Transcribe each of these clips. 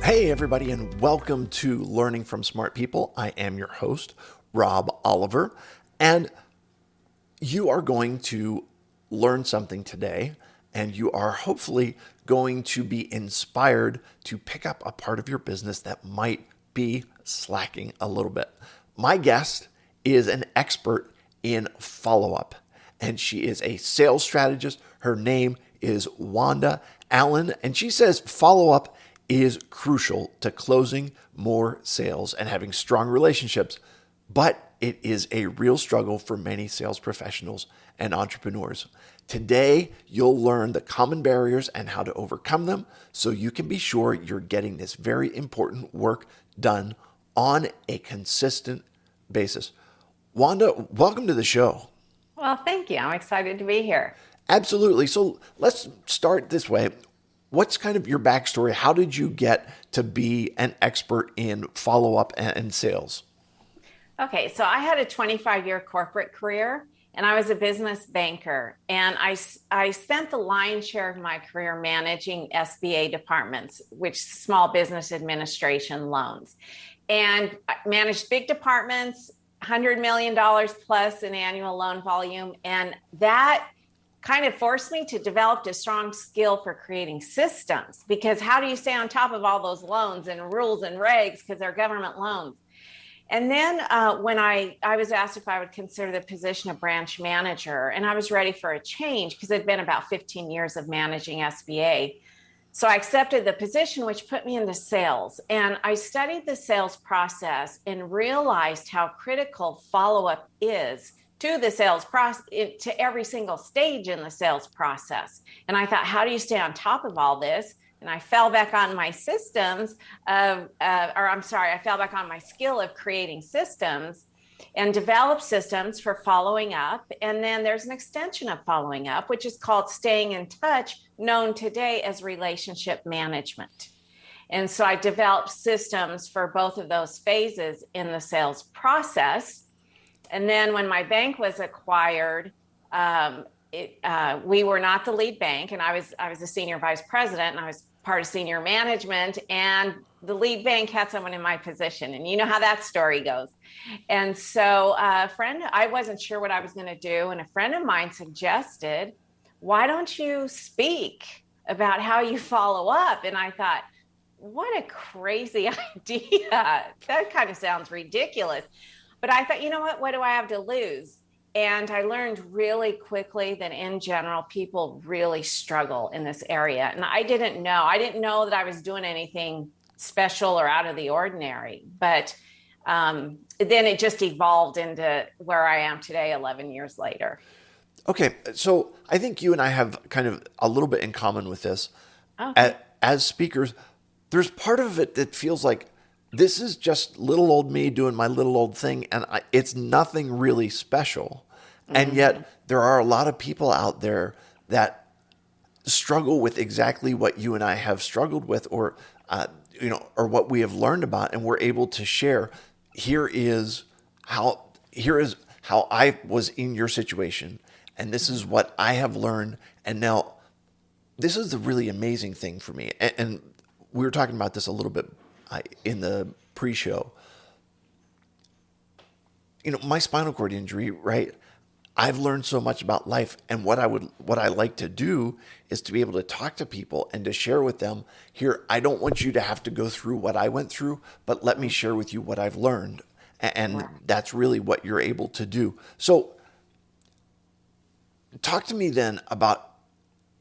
Hey, everybody, and welcome to Learning from Smart People. I am your host, Rob Oliver, and you are going to learn something today, and you are hopefully going to be inspired to pick up a part of your business that might be slacking a little bit. My guest is an expert in follow up, and she is a sales strategist. Her name is Wanda Allen, and she says follow up is crucial to closing more sales and having strong relationships, but it is a real struggle for many sales professionals and entrepreneurs. Today, you'll learn the common barriers and how to overcome them so you can be sure you're getting this very important work done on a consistent basis. Wanda, welcome to the show. Well, thank you. I'm excited to be here. Absolutely. So let's start this way. What's kind of your backstory? How did you get to be an expert in follow up and sales? Okay, so I had a 25-year corporate career and I was a business banker. And I spent the lion's share of my career managing SBA departments, which small business administration loans, and I managed big departments, $100 million plus in annual loan volume. And that kind of forced me to develop a strong skill for creating systems, because how do you stay on top of all those loans and rules and regs, because they're government loans? And then when I was asked if I would consider the position of branch manager, and I was ready for a change because it'd been about 15 years of managing SBA. So I accepted the position, which put me into sales. And I studied the sales process and realized how critical follow-up is to the sales process, to every single stage in the sales process. And I thought, how do you stay on top of all this? And I fell back on my systems I fell back on my skill of creating systems and develop systems for following up. And then there's an extension of following up, which is called staying in touch, known today as relationship management. And so I developed systems for both of those phases in the sales process. And then when my bank was acquired, we were not the lead bank, and I was a senior vice president, and I was part of senior management, and the lead bank had someone in my position, and you know how that story goes. And so I wasn't sure what I was going to do, and a friend of mine suggested, why don't you speak about how you follow up? And I thought, what a crazy idea. That kind of sounds ridiculous. But I thought, you know what do I have to lose? And I learned really quickly that in general, people really struggle in this area. And I didn't know that I was doing anything special or out of the ordinary. But then it just evolved into where I am today, 11 years later. Okay, so I think you and I have kind of a little bit in common with this. Okay. As speakers, there's part of it that feels like this is just little old me doing my little old thing, and it's nothing really special. And Mm-hmm. yet, there are a lot of people out there that struggle with exactly what you and I have struggled with, or or what we have learned about, and we're able to share. Here is here is how I was in your situation, and this is what I have learned. And now, this is the really amazing thing for me. And we were talking about this a little bit in the pre-show. My spinal cord injury, right? I've learned so much about life, and what I like to do is to be able to talk to people and to share with them, here, I don't want you to have to go through what I went through, but let me share with you what I've learned. And Right. that's really what you're able to do. So talk to me then about,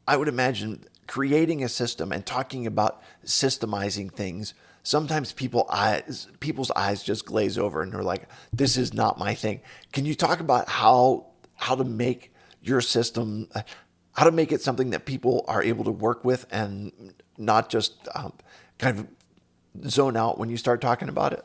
I would imagine, creating a system and talking about systemizing things. Sometimes people's eyes just glaze over and they're like, this is not my thing. Can you talk about how to make your system, how to make it something that people are able to work with and not just kind of zone out when you start talking about it?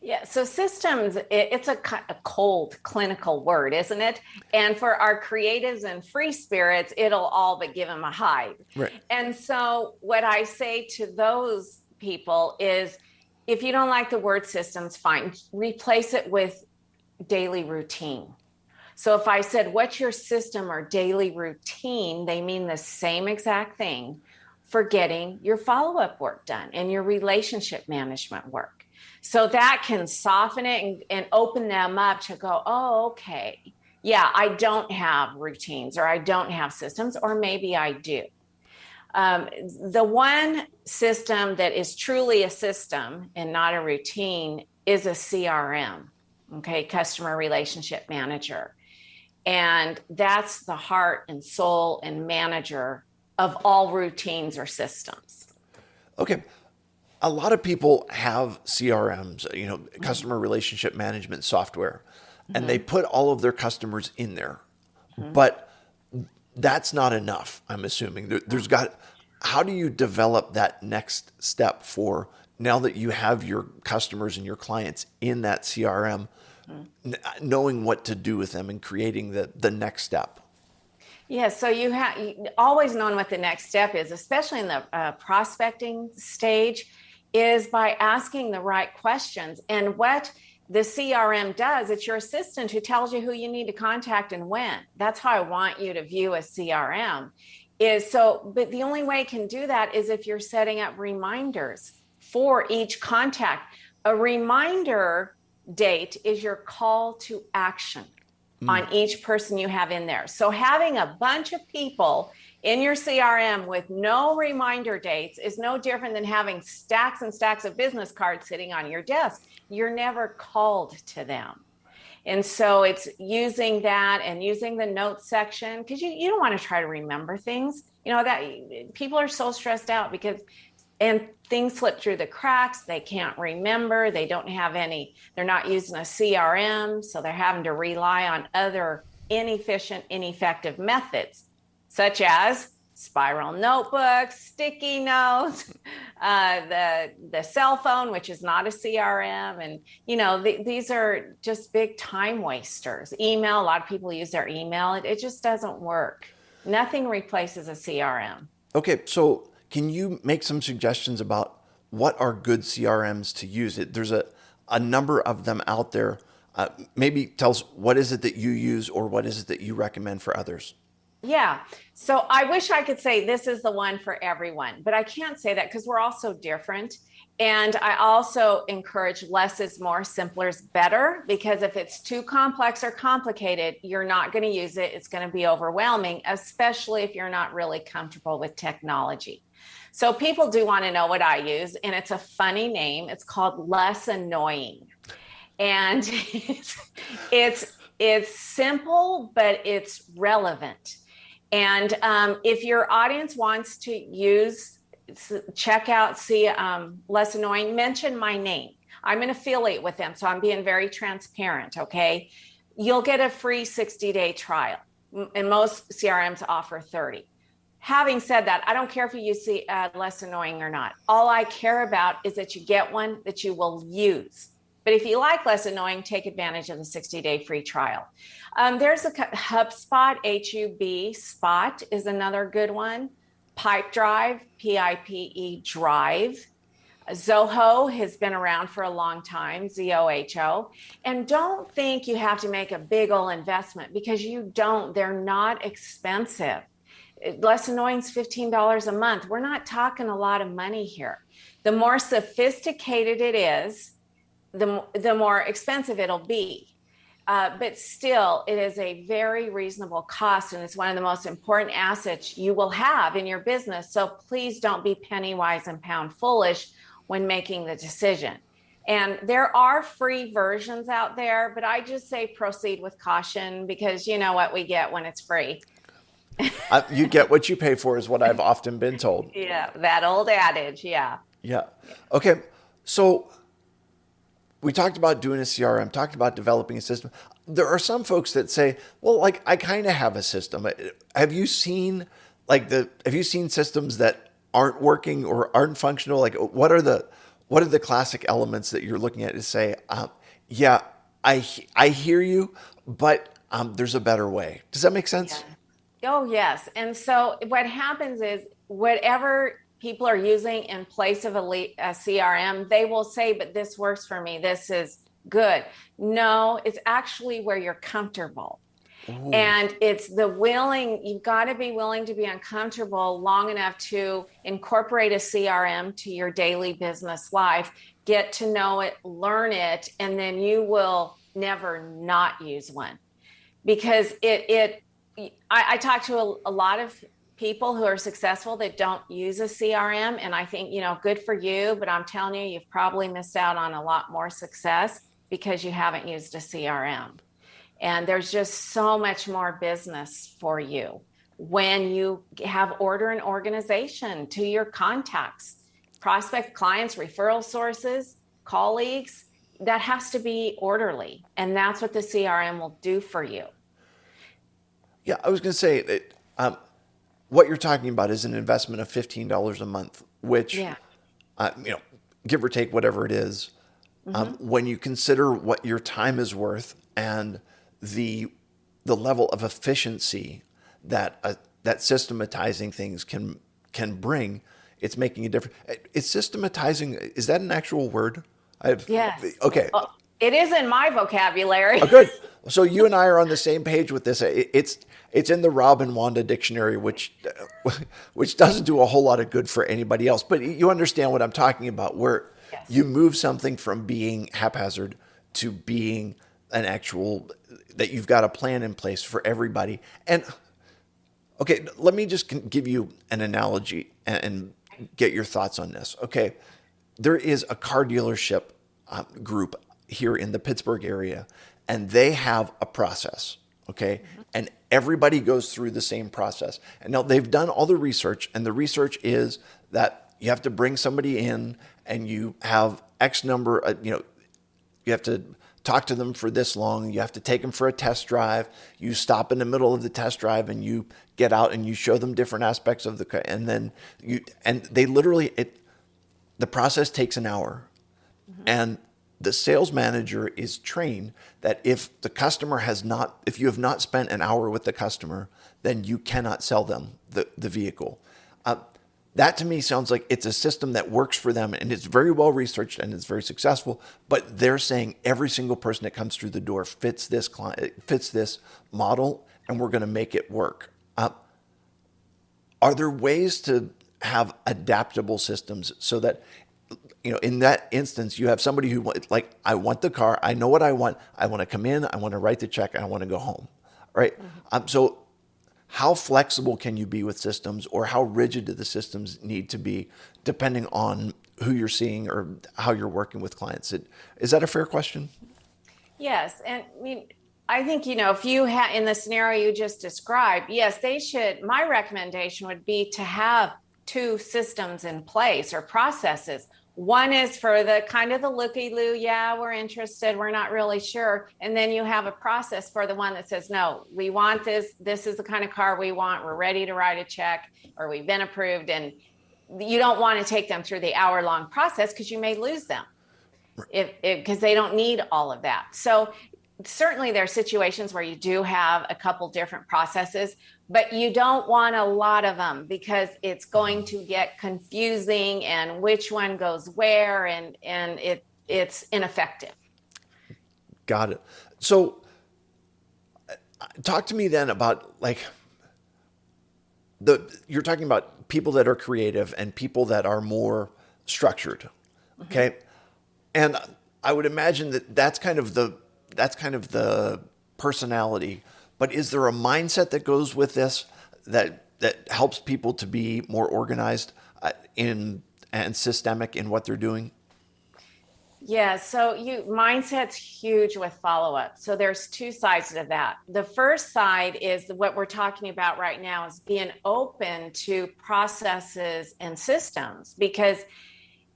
Yeah, so systems, it's a cold clinical word, isn't it? And for our creatives and free spirits, it'll all but give them a hide. Right. And so, what I say to those people is, if you don't like the word systems, fine, replace it with daily routine. So if I said, what's your system or daily routine? They mean the same exact thing. for getting your follow-up work done and your relationship management work. So that can soften it and open them up to go, oh, okay, yeah, I don't have routines, or I don't have systems, or maybe I do. The one system that is truly a system and not a routine is a CRM, okay, customer relationship manager. And that's the heart and soul and manager of all routines or systems. Okay. A lot of people have CRMs, customer relationship management software, and they Mm-hmm. put all of their customers in there. Mm-hmm. But that's not enough, I'm assuming. How do you develop that next step for now that you have your customers and your clients in that CRM, knowing what to do with them and creating the next step? Yeah, so you have always known what the next step is, especially in the prospecting stage, is by asking the right questions. And what the CRM does, it's your assistant who tells you who you need to contact and when. That's how I want you to view a CRM. But the only way it can do that is if you're setting up reminders for each contact. A reminder date is your call to action on each person you have in there. So having a bunch of people in your CRM with no reminder dates is no different than having stacks and stacks of business cards sitting on your desk. You're never called to them. And so it's using that and using the notes section, because you don't want to try to remember things. That people are so stressed out and things slip through the cracks. They can't remember. They don't have they're not using a CRM. So they're having to rely on other inefficient, ineffective methods, such as spiral notebooks, sticky notes, the cell phone, which is not a CRM. And, these are just big time wasters. Email, a lot of people use their email. It just doesn't work. Nothing replaces a CRM. Okay, so can you make some suggestions about what are good CRMs to use? There's a number of them out there. Maybe tell us, what is it that you use, or what is it that you recommend for others? Yeah. So I wish I could say this is the one for everyone, but I can't say that because we're all so different. And I also encourage less is more, simpler is better, because if it's too complex or complicated, you're not going to use it. It's going to be overwhelming, especially if you're not really comfortable with technology. So people do want to know what I use, and it's a funny name. It's called Less Annoying. And it's simple, but it's relevant. And if your audience wants to check out, see Less Annoying, mention my name. I'm an affiliate with them, so I'm being very transparent, okay? You'll get a free 60-day trial, and most CRMs offer 30. Having said that, I don't care if you use Less Annoying or not. All I care about is that you get one that you will use. But if you like Less Annoying, take advantage of the 60-day free trial. There's a HubSpot, HUB, Spot is another good one. Pipedrive, PIPE Drive. Zoho has been around for a long time, ZOHO. And don't think you have to make a big old investment, because you don't. They're not expensive. Less Annoying is $15 a month. We're not talking a lot of money here. The more sophisticated it is, the more expensive it'll be. But still, it is a very reasonable cost, and it's one of the most important assets you will have in your business. So please don't be penny wise and pound foolish when making the decision. And there are free versions out there, but I just say proceed with caution, because you know what we get when it's free. You get what you pay for, is what I've often been told. Yeah, that old adage. Yeah. Yeah. Okay. So we talked about doing a CRM, talked about developing a system. There are some folks that say, well, like, I kind of have a system. Have you seen have you seen systems that aren't working or aren't functional? Like, what are the classic elements that you're looking at to say, yeah, I hear you, but there's a better way. Does that make Yeah. sense? Oh, yes. And so what happens is, whatever people are using in place of a CRM, they will say, but this works for me. This is good. No, it's actually where you're comfortable. Ooh. And it's you've got to be willing to be uncomfortable long enough to incorporate a CRM to your daily business life, get to know it, learn it, and then you will never not use one. Because I talk to a lot of people who are successful that don't use a CRM. And I think, good for you, but I'm telling you, you've probably missed out on a lot more success because you haven't used a CRM. And there's just so much more business for you when you have order and organization to your contacts, prospect clients, referral sources, colleagues. That has to be orderly. And that's what the CRM will do for you. Yeah, I was going to say that what you're talking about is an investment of $15 a month, which, Yeah. you know, give or take whatever it is, Mm-hmm. when you consider what your time is worth and the the level of efficiency that systematizing things can bring, it's making a difference. It's systematizing. Is that an actual word? I've Yes. okay. It is in my Oh, vocabulary. good. So you and I are on the same page with this. It's in the Rob and Wanda dictionary, which doesn't do a whole lot of good for anybody else. But you understand what I'm talking about, where Yes. you move something from being haphazard to being an actual that you've got a plan in place for everybody. And okay, let me just give you an analogy and get your thoughts on this. Okay, there is a car dealership group here in the Pittsburgh area, and they have a process. Okay, Mm-hmm. and everybody goes through the same process. And now they've done all the research, and the research is that you have to bring somebody in, and you have X number. You have to talk to them for this long. You have to take them for a test drive. You stop in the middle of the test drive and you get out and you show them different aspects of the car. And then they literally, the process takes an hour. Mm-hmm. And the sales manager is trained that if you have not spent an hour with the customer, then you cannot sell them the vehicle. Uh, that to me sounds like it's a system that works for them and it's very well researched and it's very successful. But they're saying every single person that comes through the door fits this client, fits this model, and we're going to make it work. Are there ways to have adaptable systems so that in that instance you have somebody who like, I want the car, I know what I want to come in, I want to write the check, I want to go home, right? Mm-hmm. So how flexible can you be with systems, or how rigid do the systems need to be depending on who you're seeing or how you're working with clients? Is that a fair question? Yes. And I mean, I think, if you have in the scenario you just described, yes, my recommendation would be to have two systems in place or processes. One is for the kind of the looky loo, yeah, we're interested, we're not really sure. And then you have a process for the one that says, no, we want this. This is the kind of car we want. We're ready to write a check, or we've been approved. And you don't want to take them through the hour-long process because you may lose them if because they don't need all of that. So certainly there are situations where you do have a couple different processes, but you don't want a lot of them because it's going to get confusing and which one goes where, and it's ineffective. Got it. So talk to me then about like you're talking about people that are creative and people that are more structured. Mm-hmm. Okay. And I would imagine that that's kind of the personality. But is there a mindset that goes with this that helps people to be more organized in and systemic in what they're doing? Yeah, so mindset's huge with follow-up. So there's two sides to that. The first side is what we're talking about right now is being open to processes and systems, because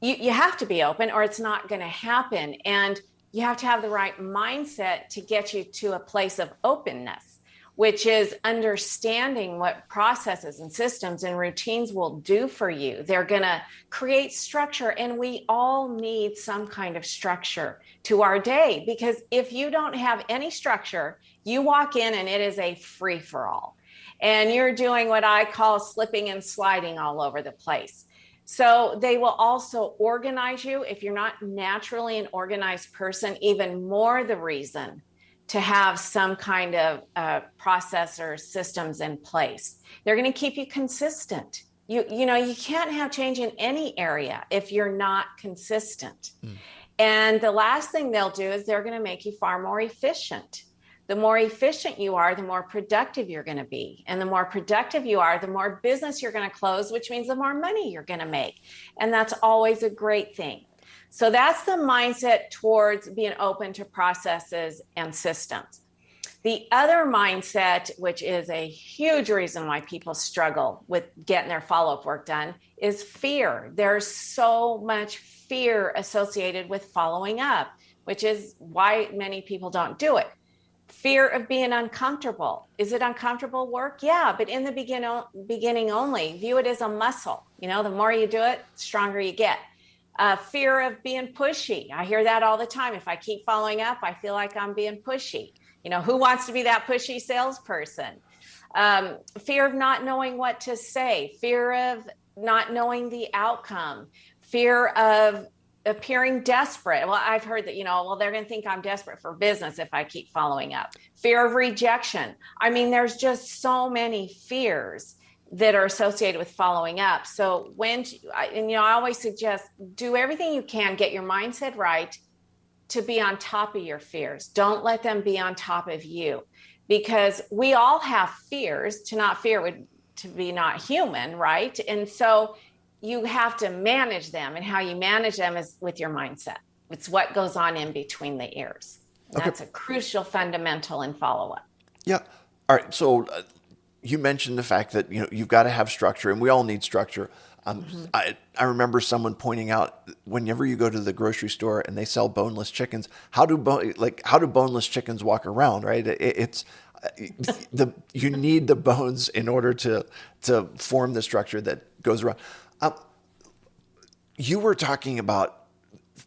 you have to be open or it's not going to happen. And you have to have the right mindset to get you to a place of openness, which is understanding what processes and systems and routines will do for you. They're going to create structure, and we all need some kind of structure to our day, because if you don't have any structure, you walk in and it is a free for all. And you're doing what I call slipping and sliding all over the place. So they will also organize you. If you're not naturally an organized person, even more the reason to have some kind of process or systems in place. They're going to keep you consistent. You can't have change in any area if you're not consistent. And the last thing they'll do is they're going to make you far more efficient. The more efficient you are, the more productive you're going to be. And the more productive you are, the more business you're going to close, which means the more money you're going to make. And that's always a great thing. So that's the mindset towards being open to processes and systems. The other mindset, which is a huge reason why people struggle with getting their follow-up work done, is fear. There's so much fear associated with following up, which is why many people don't do it. Fear of being uncomfortable. Is it uncomfortable work? Yeah, but in the beginning only. View it as a muscle. The more you do it, the stronger you get. Fear of being pushy. I hear that all the time. If I keep following up, I feel like I'm being pushy. Who wants to be that pushy salesperson? Fear of not knowing what to say, fear of not knowing the outcome, fear of appearing desperate. Well, I've heard that, they're going to think I'm desperate for business if I keep following up. Fear of rejection. I mean, there's just so many fears that are associated with following up. So I always suggest do everything you can, get your mindset right to be on top of your fears. Don't let them be on top of you, because we all have fears. To not fear would to be not human, right? And so you have to manage them, and how you manage them is with your mindset. It's what goes on in between the ears. Okay. That's a crucial fundamental in follow-up. Yeah. All right. So you mentioned the fact that you've got to have structure, and we all need structure. I remember someone pointing out, whenever you go to the grocery store and they sell boneless chickens, how do boneless chickens walk around? Right? You need the bones in order to form the structure that goes around. You were talking about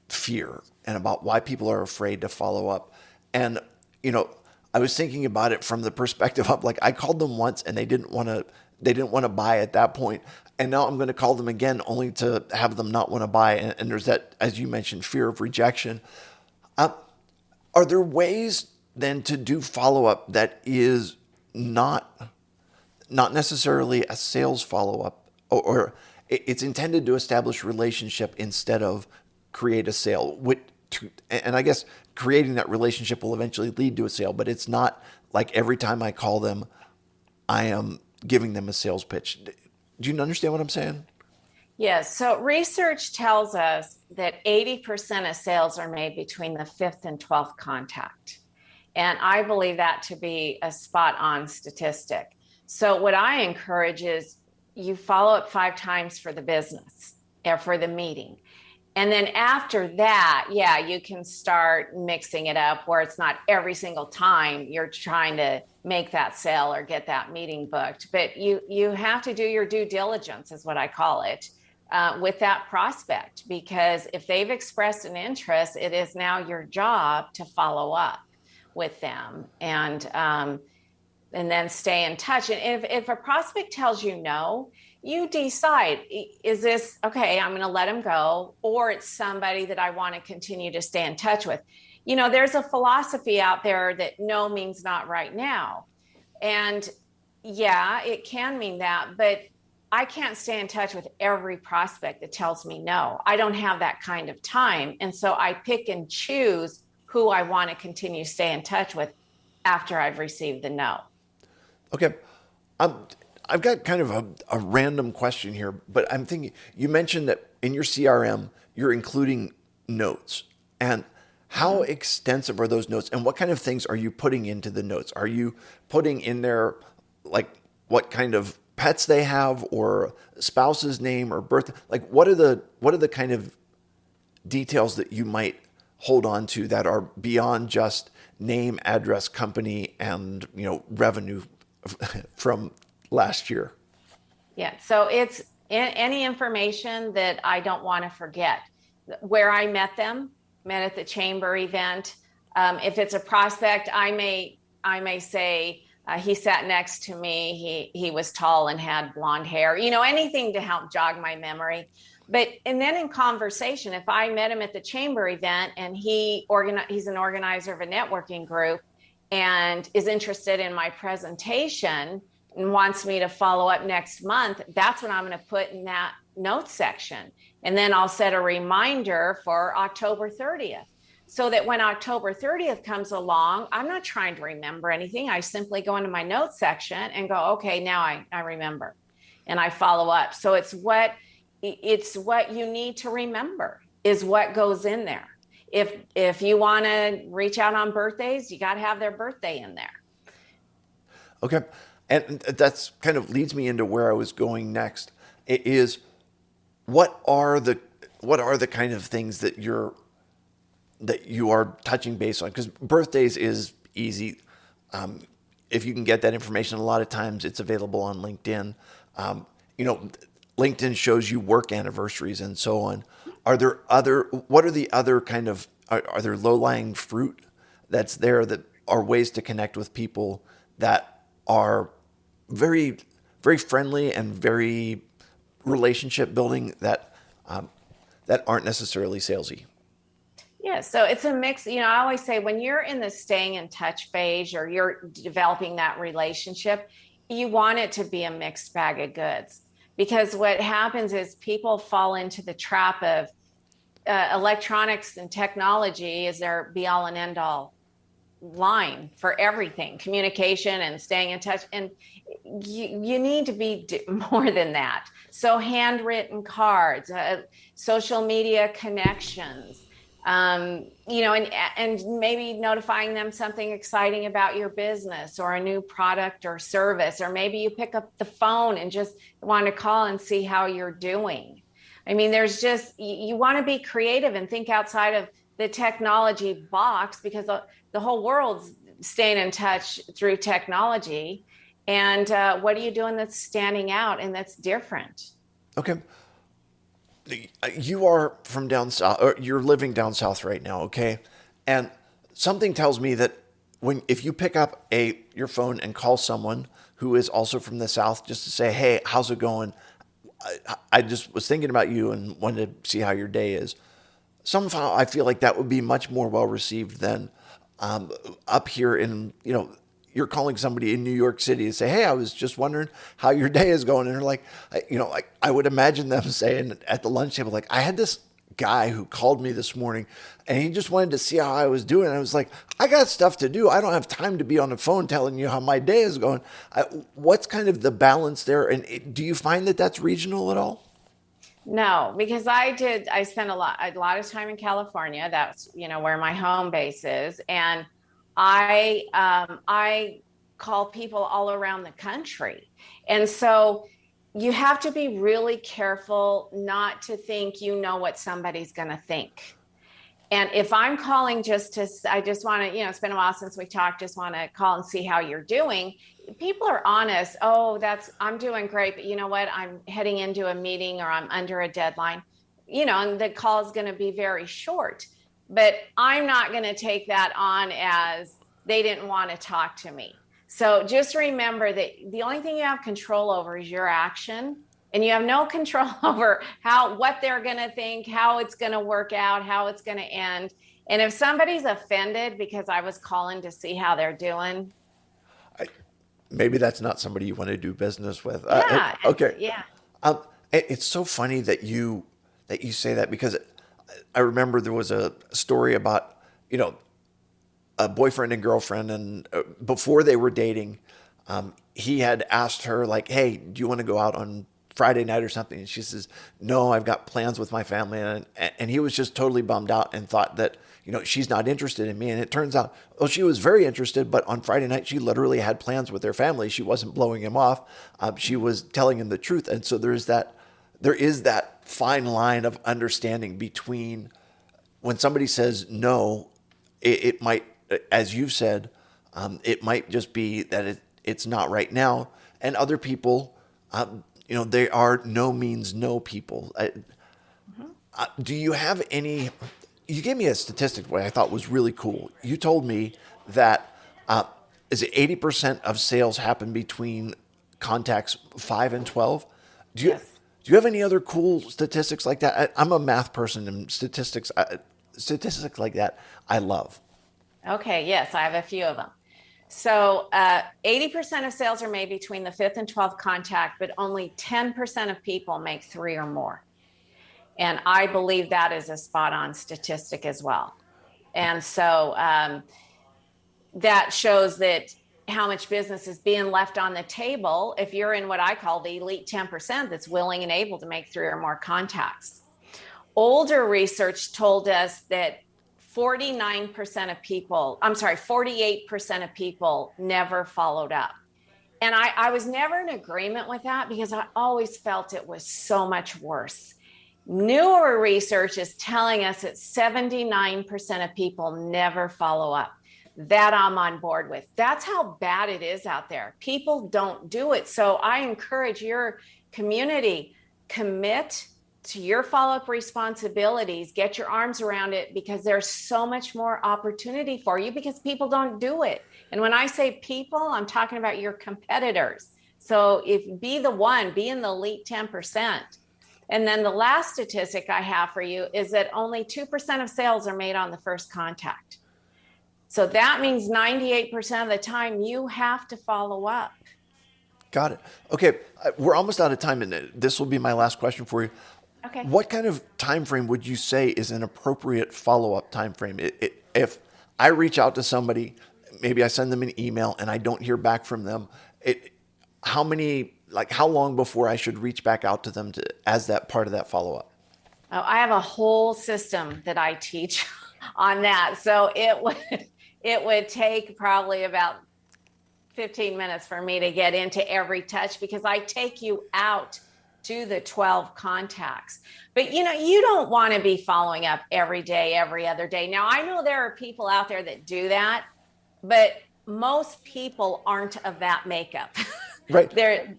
fear and about why people are afraid to follow up, and I was thinking about it from the perspective of, like, I called them once and they didn't want to buy at that point. And now I'm going to call them again only to have them not want to buy. And there's that, as you mentioned, fear of rejection. Are there ways then to do follow-up that is not necessarily a sales follow-up, or it's intended to establish relationship instead of create a sale? And I guess creating that relationship will eventually lead to a sale, but it's not like every time I call them, I am giving them a sales pitch. Do you understand what I'm saying? Yes. So research tells us that 80% of sales are made between the 5th and 12th contact. And I believe that to be a spot on statistic. So what I encourage is you follow up 5 times for the business or for the meeting. And then after that, you can start mixing it up where it's not every single time you're trying to make that sale or get that meeting booked. But you have to do your due diligence, is what I call it, with that prospect, because if they've expressed an interest, it is now your job to follow up with them and then stay in touch. And if a prospect tells you no, you decide, is this okay, I'm going to let them go, or it's somebody that I want to continue to stay in touch with. There's a philosophy out there that no means not right now. And it can mean that, but I can't stay in touch with every prospect that tells me no. I don't have that kind of time. And so I pick and choose who I want to continue to stay in touch with after I've received the no. Okay. I've got kind of a random question here, but I'm thinking, you mentioned that in your CRM, you're including notes. And how extensive are those notes, and what kind of things are you putting into the notes? Are you putting in there, like, what kind of pets they have, or spouse's name, or birth? Like, what are the kind of details that you might hold on to that are beyond just name, address, company, and revenue from last year? Yeah. So it's any information that I don't want to forget. Where I met at the chamber event. If it's a prospect, I may say he sat next to me. He was tall and had blonde hair. Anything to help jog my memory. And then in conversation, if I met him at the chamber event and he's an organizer of a networking group, and is interested in my presentation and wants me to follow up next month, that's what I'm going to put in that notes section. And then I'll set a reminder for October 30th. So that when October 30th comes along, I'm not trying to remember anything. I simply go into my notes section and go, okay, now I remember, and I follow up. So it's what you need to remember is what goes in there. If you want to reach out on birthdays, you got to have their birthday in there. Okay. And that's kind of leads me into where I was going next. It is what are the kind of things that you are touching base on? Because birthdays is easy. If you can get that information, a lot of times it's available on LinkedIn. Um, you know, LinkedIn shows you work anniversaries and so on. What are the other kind of, are there low lying fruit that's there that are ways to connect with people that are very, very friendly and very relationship building that aren't necessarily salesy? Yeah, so it's a mix. I always say when you're in the staying in touch phase or you're developing that relationship, you want it to be a mixed bag of goods. Because what happens is people fall into the trap of electronics and technology is their be all and end all line for everything, communication and staying in touch. And you need to be more than that. So handwritten cards, social media connections, and maybe notifying them something exciting about your business or a new product or service, or maybe you pick up the phone and just want to call and see how you're doing. I mean, there's just, you want to be creative and think outside of the technology box, because the whole world's staying in touch through technology. And what are you doing that's standing out and that's different? Okay. You are from down south, or you're living down south right now, okay? And something tells me that if you pick up your phone and call someone who is also from the south just to say, "Hey, how's it going? I just was thinking about you and wanted to see how your day is." Somehow I feel like that would be much more well received than up here in, you're calling somebody in New York City and say, "Hey, I was just wondering how your day is going." And they're like, like I would imagine them saying at the lunch table, like, "I had this guy who called me this morning and he just wanted to see how I was doing." And I was like, "I got stuff to do. I don't have time to be on the phone telling you how my day is going." What's kind of the balance there? And do you find that that's regional at all? No, because I spent a lot of time in California. That's, where my home base is. And I call people all around the country. And so you have to be really careful not to think you know what somebody's going to think. And if I'm calling I just want to, it's been a while since we talked, just want to call and see how you're doing. People are honest. Oh, I'm doing great. But you know what? I'm heading into a meeting or I'm under a deadline, and the call is going to be very short. But I'm not going to take that on as they didn't want to talk to me. So just remember that the only thing you have control over is your action, and you have no control over what they're going to think, how it's going to work out, how it's going to end. And if somebody's offended because I was calling to see how they're doing, Maybe that's not somebody you want to do business with. yeah, Okay. yeah, It's so funny that you say that, because I remember there was a story about, a boyfriend and girlfriend, and before they were dating, he had asked her, like, "Hey, do you want to go out on Friday night or something?" And she says, "No, I've got plans with my family." And he was just totally bummed out and thought that, she's not interested in me. And it turns out, well, she was very interested, but on Friday night, she literally had plans with their family. She wasn't blowing him off. She was telling him the truth. And so there is that fine line of understanding between when somebody says no, it might, as you've said, it might just be that it's not right now. And other people, they are no means no people. Do you have any? You gave me a statistic that I thought was really cool. You told me that is it 80% of sales happen between contacts 5 and 12? Do you yes. do you have any other cool statistics like that? I'm a math person, and statistics like that I love. Okay, yes, I have a few of them. So 80% of sales are made between the fifth and 12th contact, but only 10% of people make three or more. And I believe that is a spot on statistic as well. And so that shows that how much business is being left on the table if you're in what I call the elite 10% that's willing and able to make three or more contacts. Older research told us that 49% of people, I'm sorry, 48% of people never followed up. And I was never in agreement with that because I always felt it was so much worse. Newer research is telling us that 79% of people never follow up. That I'm on board with. That's how bad it is out there. People don't do it. So I encourage your community, commit to your follow-up responsibilities, get your arms around it because there's so much more opportunity for you because people don't do it. And when I say people, I'm talking about your competitors. So if be the one, be in the elite 10%. And then the last statistic I have for you is that only 2% of sales are made on the first contact. So that means 98% of the time you have to follow up. Got it. Okay, we're almost out of time, and this will be my last question for you. Okay. What kind of time frame would you say is an appropriate follow-up time frame? If I reach out to somebody, maybe I send them an email and I don't hear back from them, how many, like how long before I should reach back out to them as that part of that follow-up? Oh, I have a whole system that I teach on that. So it would take probably about 15 minutes for me to get into every touch because I take you out to the 12 contacts. But you don't want to be following up every day, every other day. Now, I know there are people out there that do that, but most people aren't of that makeup. Right. They're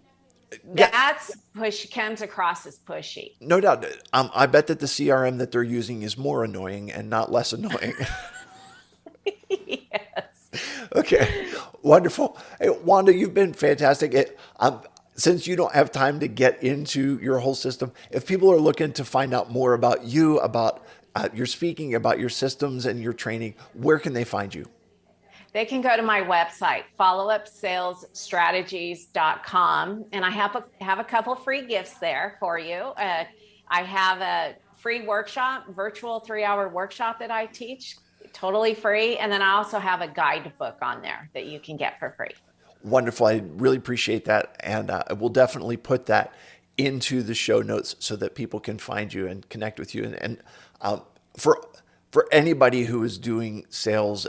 Yeah. that's push comes across as pushy. No doubt. I bet that the CRM that they're using is more annoying and not less annoying. Yes. Okay, wonderful. Hey, Wanda, you've been fantastic. Since you don't have time to get into your whole system, if people are looking to find out more about you, about your speaking, about your systems and your training, where can they find you? They can go to my website, followupsalesstrategies.com, and I have a couple free gifts there for you. I have a free workshop, virtual 3-hour workshop that I teach, totally free. And then I also have a guidebook on there that you can get for free. Wonderful. I really appreciate that. And I will definitely put that into the show notes so that people can find you and connect with you. And for, for anybody who is doing sales,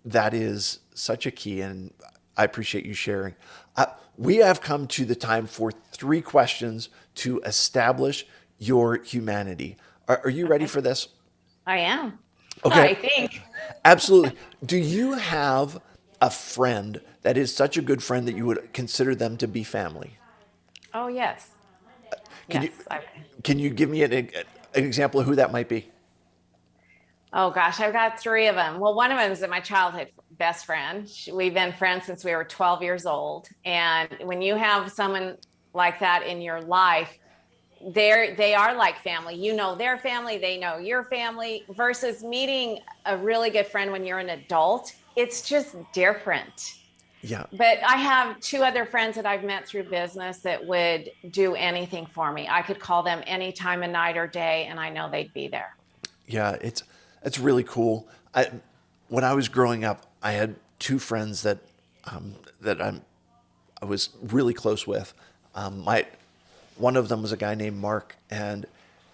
that is such a key. And I appreciate you sharing. We have come to the time for 3 questions to establish your humanity. Are you ready Okay. for this? I am. Okay. I think. Absolutely. Do you have a friend that is such a good friend that you would consider them to be family? Oh, yes. Can you Yes. can you give me an example of who that might be? Oh gosh, I've got 3 of them. Well, one of them is my childhood best friend. We've been friends since we were 12 years old. And when you have someone like that in your life, they are like family. You know their family, they know your family, versus meeting a really good friend when you're an adult. It's just different. Yeah, But I have 2 other friends that I've met through business that would do anything for me. I could call them any time of night or day, and I know they'd be there. yeah, it's really cool. When I was growing up, I had 2 friends that I was really close with. My One of them was a guy named Mark, and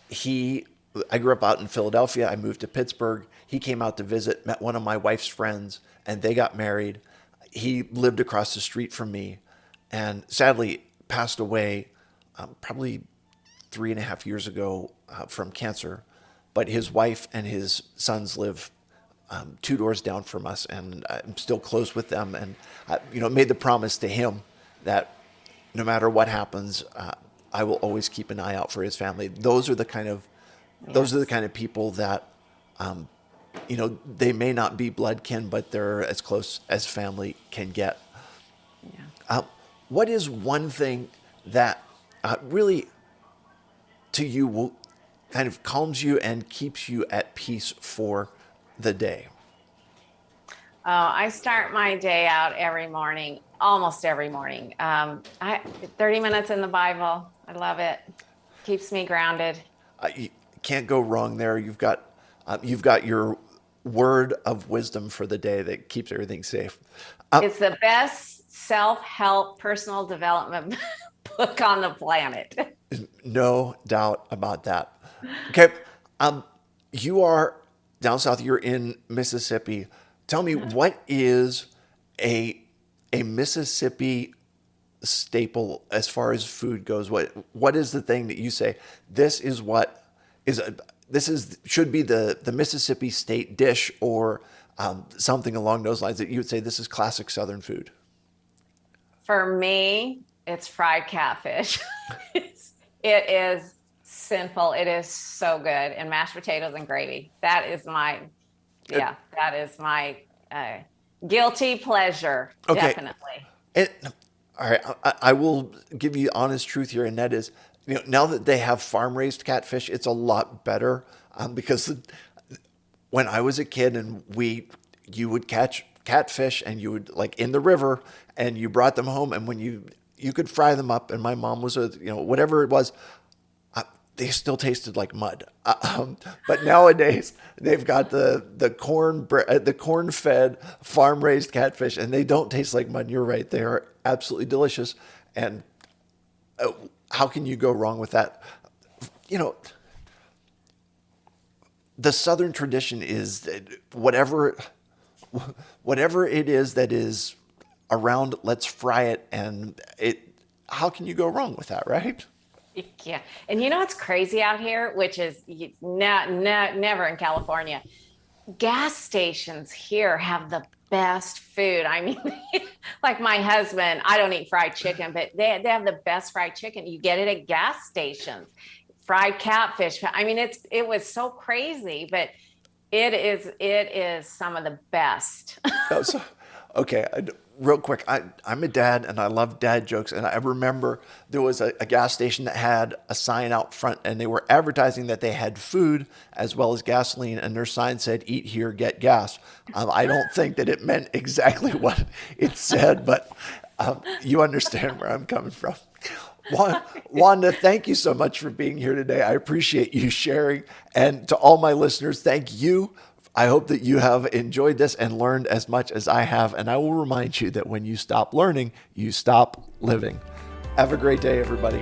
he I grew up out in Philadelphia. I moved to Pittsburgh. He came out to visit, met one of my wife's friends, and they got married. He lived across the street from me, and sadly passed away probably 3.5 years ago from cancer. But his wife and his sons live 2 doors down from us, and I'm still close with them. And made the promise to him that no matter what happens, I will always keep an eye out for his family. Those are the Yes. kind of people that they may not be blood kin, but they're as close as family can get. Yeah. What is one thing that really to you will kind of calms you and keeps you at peace for the day? Oh, I start my day out every morning, almost every morning. 30 minutes in the Bible. I love it. Keeps me grounded. You can't go wrong there. You've got your word of wisdom for the day that keeps everything safe. Uh, It's the best self-help personal development book on the planet. no doubt about that. Okay, um, you are down south. You're in Mississippi. Tell me, what is a a Mississippi staple as far as food goes? What is the thing that you say this is what is a, this is should be the Mississippi state dish, or something along those lines that you would say this is classic Southern food? For me, it's fried catfish. It is simple. It is so good. And mashed potatoes and gravy. Uh, That is my uh, guilty pleasure. okay, Definitely. and all right, I will give you honest truth here, and that is, now that they have farm raised catfish, it's a lot better, because when I was a kid and you would catch catfish and you would, like, in the river, and you brought them home, and when you could fry them up, and my mom was whatever it was, they still tasted like mud. But nowadays they've got the corn fed farm raised catfish, and they don't taste like mud. You're right; they are absolutely delicious. And how can you go wrong with that? You know, the Southern tradition is that whatever it is that is around, let's fry it, and it. How can you go wrong with that, right? Yeah. And you know what's crazy out here, which is never in California? Gas stations here have the best food. I mean, like my husband, I don't eat fried chicken, but they have the best fried chicken. You get it at gas stations. Fried catfish. I mean, it was so crazy, but it is some of the best. No, so, okay, real quick, I'm a dad and I love dad jokes. And I remember there was a gas station that had a sign out front, and they were advertising that they had food as well as gasoline. And their sign said, "Eat here, get gas." I don't think that it meant exactly what it said, but you understand where I'm coming from. Wanda, thank you so much for being here today. I appreciate you sharing. And to all my listeners, thank you. I hope that you have enjoyed this and learned as much as I have. And I will remind you that when you stop learning, you stop living. Have a great day, everybody.